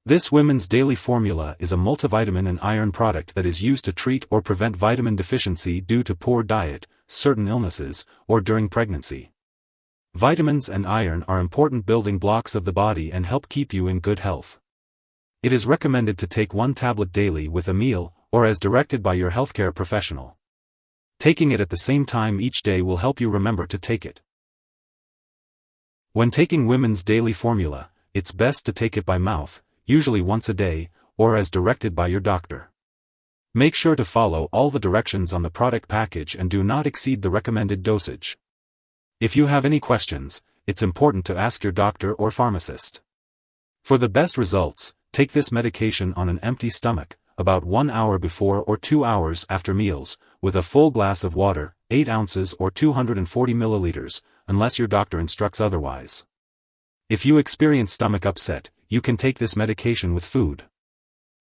This women's daily formula is a multivitamin and iron product that is used to treat or prevent vitamin deficiency due to poor diet, certain illnesses, or during pregnancy. Vitamins and iron are important building blocks of the body and help keep you in good health. It is recommended to take 1 tablet daily with a meal, or as directed by your healthcare professional. Taking it at the same time each day will help you remember to take it. When taking women's daily formula, it's best to take it by mouth, usually once a day, or as directed by your doctor. Make sure to follow all the directions on the product package and do not exceed the recommended dosage. If you have any questions, it's important to ask your doctor or pharmacist. For the best results, take this medication on an empty stomach, about 1 hour before or 2 hours after meals, with a full glass of water, 8 ounces or 240 milliliters, unless your doctor instructs otherwise. If you experience stomach upset, you can take this medication with food.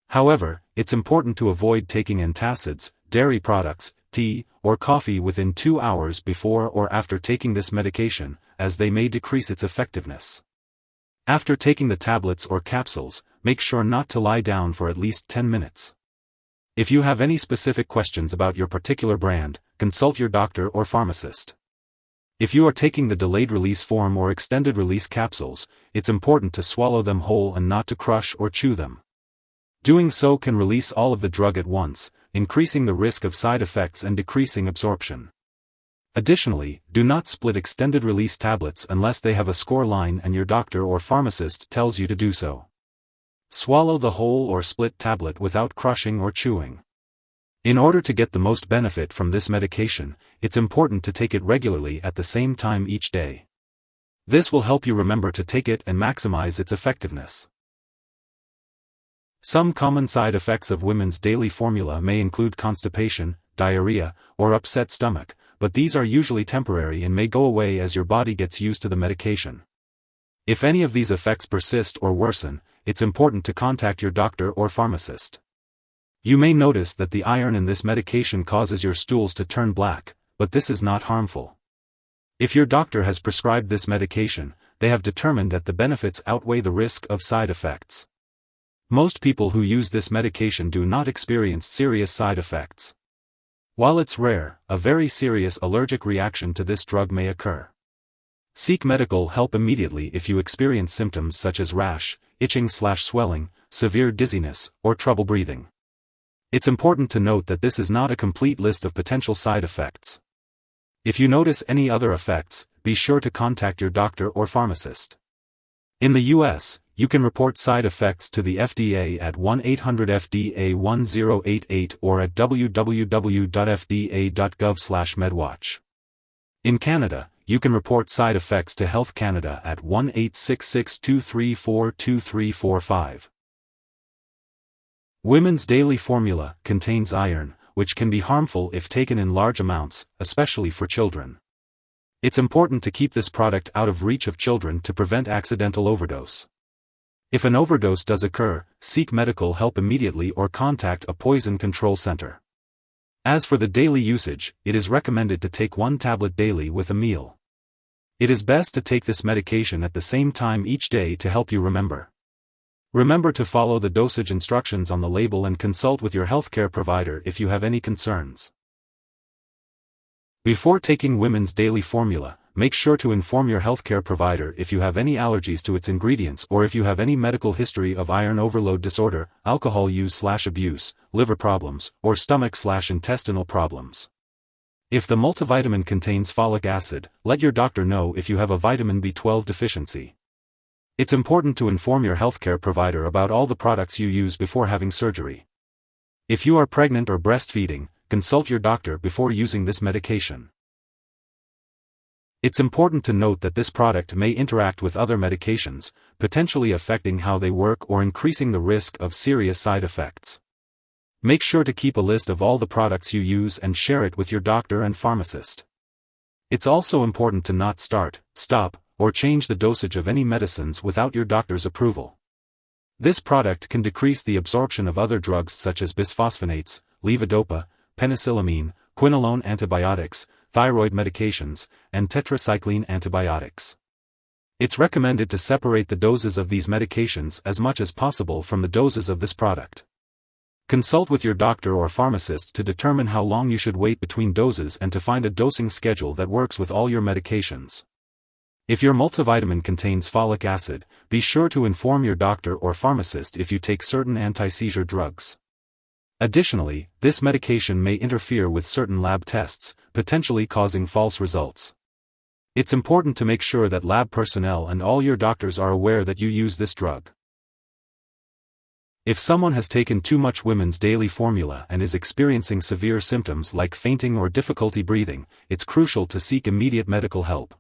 However, it's important to avoid taking antacids, dairy products, tea, or coffee within 2 hours before or after taking this medication, as they may decrease its effectiveness. After taking the tablets or capsules, make sure not to lie down for at least 10 minutes. If you have any specific questions about your particular brand, consult your doctor or pharmacist. If you are taking the delayed release form or extended release capsules, it's important to swallow them whole and not to crush or chew them. Doing so can release all of the drug at once, increasing the risk of side effects and decreasing absorption. Additionally, do not split extended release tablets unless they have a score line and your doctor or pharmacist tells you to do so. Swallow the whole or split tablet without crushing or chewing. In order to get the most benefit from this medication, it's important to take it regularly at the same time each day. This will help you remember to take it and maximize its effectiveness. Some common side effects of women's daily formula may include constipation, diarrhea, or upset stomach, but these are usually temporary and may go away as your body gets used to the medication. If any of these effects persist or worsen, it's important to contact your doctor or pharmacist. You may notice that the iron in this medication causes your stools to turn black, but this is not harmful. If your doctor has prescribed this medication, they have determined that the benefits outweigh the risk of side effects. Most people who use this medication do not experience serious side effects. While it's rare, a very serious allergic reaction to this drug may occur. Seek medical help immediately if you experience symptoms such as rash, itching/swelling, severe dizziness, or trouble breathing. It's important to note that this is not a complete list of potential side effects. If you notice any other effects, be sure to contact your doctor or pharmacist. In the U.S., you can report side effects to the FDA at 1-800-FDA-1088 or at www.fda.gov/medwatch. In Canada, you can report side effects to Health Canada at 1-866-234-2345. Women's daily formula contains iron, which can be harmful if taken in large amounts, especially for children. It's important to keep this product out of reach of children to prevent accidental overdose. If an overdose does occur, seek medical help immediately or contact a poison control center. As for the daily usage, it is recommended to take 1 tablet daily with a meal. It is best to take this medication at the same time each day to help you remember. Remember to follow the dosage instructions on the label and consult with your healthcare provider if you have any concerns. Before taking women's daily formula, make sure to inform your healthcare provider if you have any allergies to its ingredients or if you have any medical history of iron overload disorder, alcohol use/abuse, liver problems, or stomach/intestinal problems. If the multivitamin contains folic acid, let your doctor know if you have a vitamin B12 deficiency. It's important to inform your healthcare provider about all the products you use before having surgery. If you are pregnant or breastfeeding, consult your doctor before using this medication. It's important to note that this product may interact with other medications, potentially affecting how they work or increasing the risk of serious side effects. Make sure to keep a list of all the products you use and share it with your doctor and pharmacist. It's also important to not start, stop, or change the dosage of any medicines without your doctor's approval. This product can decrease the absorption of other drugs such as bisphosphonates, levodopa, penicillamine, quinolone antibiotics, thyroid medications, and tetracycline antibiotics. It's recommended to separate the doses of these medications as much as possible from the doses of this product. Consult with your doctor or pharmacist to determine how long you should wait between doses and to find a dosing schedule that works with all your medications. If your multivitamin contains folic acid, be sure to inform your doctor or pharmacist if you take certain anti-seizure drugs. Additionally, this medication may interfere with certain lab tests, potentially causing false results. It's important to make sure that lab personnel and all your doctors are aware that you use this drug. If someone has taken too much women's daily formula and is experiencing severe symptoms like fainting or difficulty breathing, it's crucial to seek immediate medical help.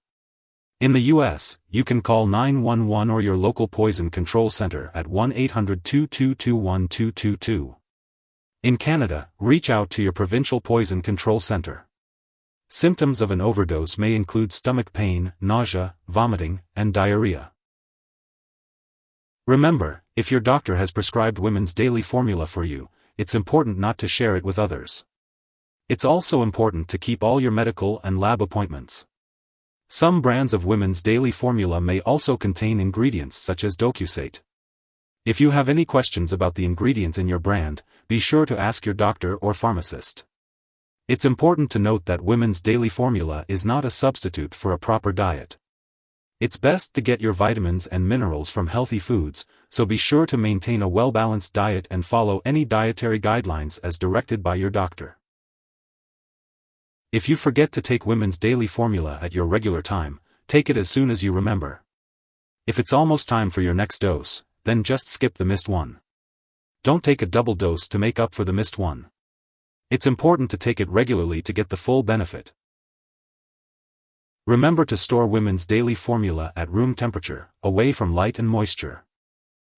In the US, you can call 911 or your local poison control center at 1-800-222-1222. In Canada, reach out to your provincial poison control center. Symptoms of an overdose may include stomach pain, nausea, vomiting, and diarrhea. Remember, if your doctor has prescribed women's daily formula for you, it's important not to share it with others. It's also important to keep all your medical and lab appointments. Some brands of women's daily formula may also contain ingredients such as docusate. If you have any questions about the ingredients in your brand, be sure to ask your doctor or pharmacist. It's important to note that women's daily formula is not a substitute for a proper diet. It's best to get your vitamins and minerals from healthy foods, so be sure to maintain a well-balanced diet and follow any dietary guidelines as directed by your doctor. If you forget to take women's daily formula at your regular time, take it as soon as you remember. If it's almost time for your next dose, then just skip the missed one. Don't take a double dose to make up for the missed one. It's important to take it regularly to get the full benefit. Remember to store women's daily formula at room temperature, away from light and moisture.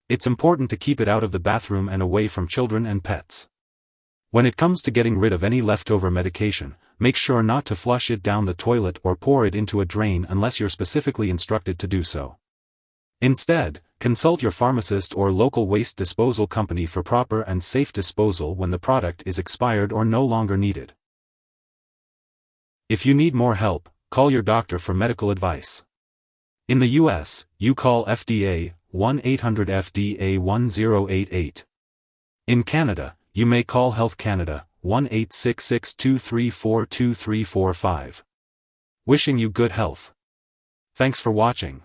It's important to keep it out of the bathroom and away from children and pets. When it comes to getting rid of any leftover medication, make sure not to flush it down the toilet or pour it into a drain unless you're specifically instructed to do so. Instead, consult your pharmacist or local waste disposal company for proper and safe disposal when the product is expired or no longer needed. If you need more help, call your doctor for medical advice. In the US, you call FDA, 1-800-FDA-1088. In Canada, you may call Health Canada, 1-866-234-2345. Wishing you good health. Thanks for watching.